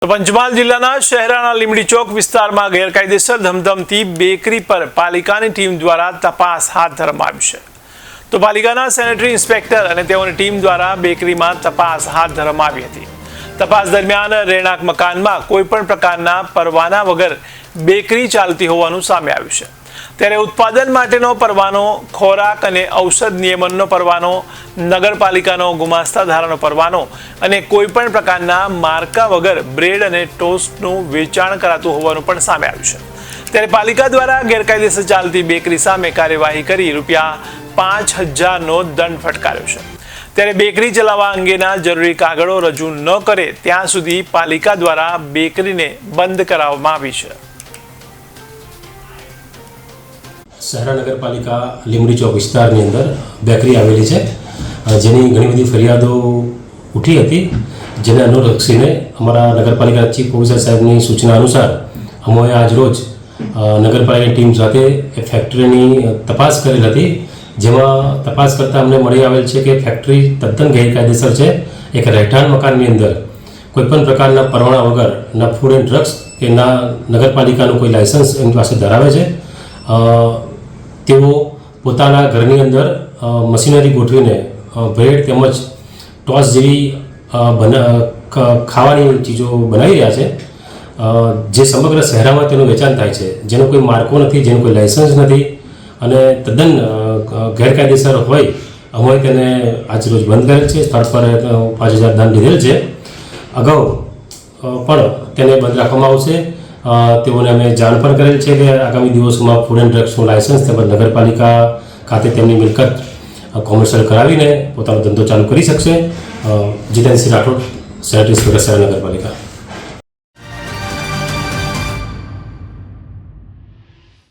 પંચમહાલ જિલ્લાના શહેરાના લીંબડી ચોક વિસ્તારમાં ગેરકાયદેસર ધમધમતી બેકરી પર પાલિકાની ટીમ દ્વારા તપાસ હાથ ધરવામાં આવી છે. તો પાલિકાના સેનેટરી ઇન્સ્પેક્ટર અને તેઓની ટીમ દ્વારા બેકરીમાં તપાસ હાથ ધરવામાં આવી હતી. તપાસ દરમિયાન રહેણાંક મકાનમાં કોઈપણ પ્રકારના પરવાના વગર બેકરી ચાલતી હોવાનું સામે આવ્યું છે. ત્યારે ઉત્પાદન માટેનો પરવાનો, ખોરાક અને ઔષધ નિયમનનો પરવાનો, નગરપાલિકાનો ગુમાસ્તા ધારાનો પરવાનો અને કોઈપણ પ્રકારના માર્કા વગર બ્રેડ અને ટોસ્ટનું વેચાણ કરાતું હોવાનું પણ સામે આવ્યું છે. ત્યારે પાલિકા દ્વારા ગેરકાયદેસર ચાલતી બેકરી સામે કાર્યવાહી કરી ₹5,000નો દંડ ફટકાર્યો છે. ત્યારે બેકરી ચલાવવા અંગેના જરૂરી કાગળો રજૂ ન કરે ત્યાં સુધી પાલિકા દ્વારા બેકરીને બંધ કરાવવામાં આવી છે. શહેરા નગરપાલિકા લીંબડી ચોક વિસ્તારની અંદર બેકરી આવેલી છે, જેની ઘણી બધી ફરિયાદો ઉઠી હતી. જેને અનુલક્ષીને અમારા નગરપાલિકા ચીફ ઓફિસર સાહેબની સૂચના અનુસાર અમોએ આજ રોજ નગરપાલિકાની ટીમ સાથે એ ફેક્ટરીની તપાસ કરેલ હતી. જેમાં તપાસ કરતાં અમને મળી આવેલ છે કે ફેક્ટરી તદ્દન ગેરકાયદેસર છે. એક રહેઠાણ મકાનની અંદર કોઈપણ પ્રકારના પરવાના વગર ના ફૂડ એન્ડ ડ્રગ્સ કે ના નગરપાલિકાનું કોઈ લાયસન્સ એમની પાસે ધરાવે છે. તેઓ પોતાના ઘરની અંદર મશીનરી ગોઠવીને બ્રેડ તેમજ ટોસ જેવી ખાવાની ચીજો બનાવી રહ્યા છે, જે સમગ્ર શહેરમાં તેનું વેચાણ થાય છે, જેનો કોઈ માર્કો નથી, જેનું કોઈ લાયસન્સ નથી અને તદ્દન ગેરકાયદેસર હોય. અમે તેને આજ રોજ બંધ કરેલ છે. સ્થળ પર 5,000 દંડ લીધેલ છે. અગાઉ પણ તેને બંધ રાખવામાં આવશે. તેઓને અમે જાણ પણ કરેલ છે કે આગામી દિવસોમાં ફૂડ એન્ડ ડ્રગ્સનું લાયસન્સ તેમજ નગરપાલિકા ખાતે તેમની મિલકત કોમર્શિયલ કરાવીને પોતાનો ધંધો ચાલુ કરી શકશે. જીતેન્દ્રસિંહ રાઠોડ, સેનેટરી ઇન્સ્પેક્ટર શહેર નગરપાલિકા.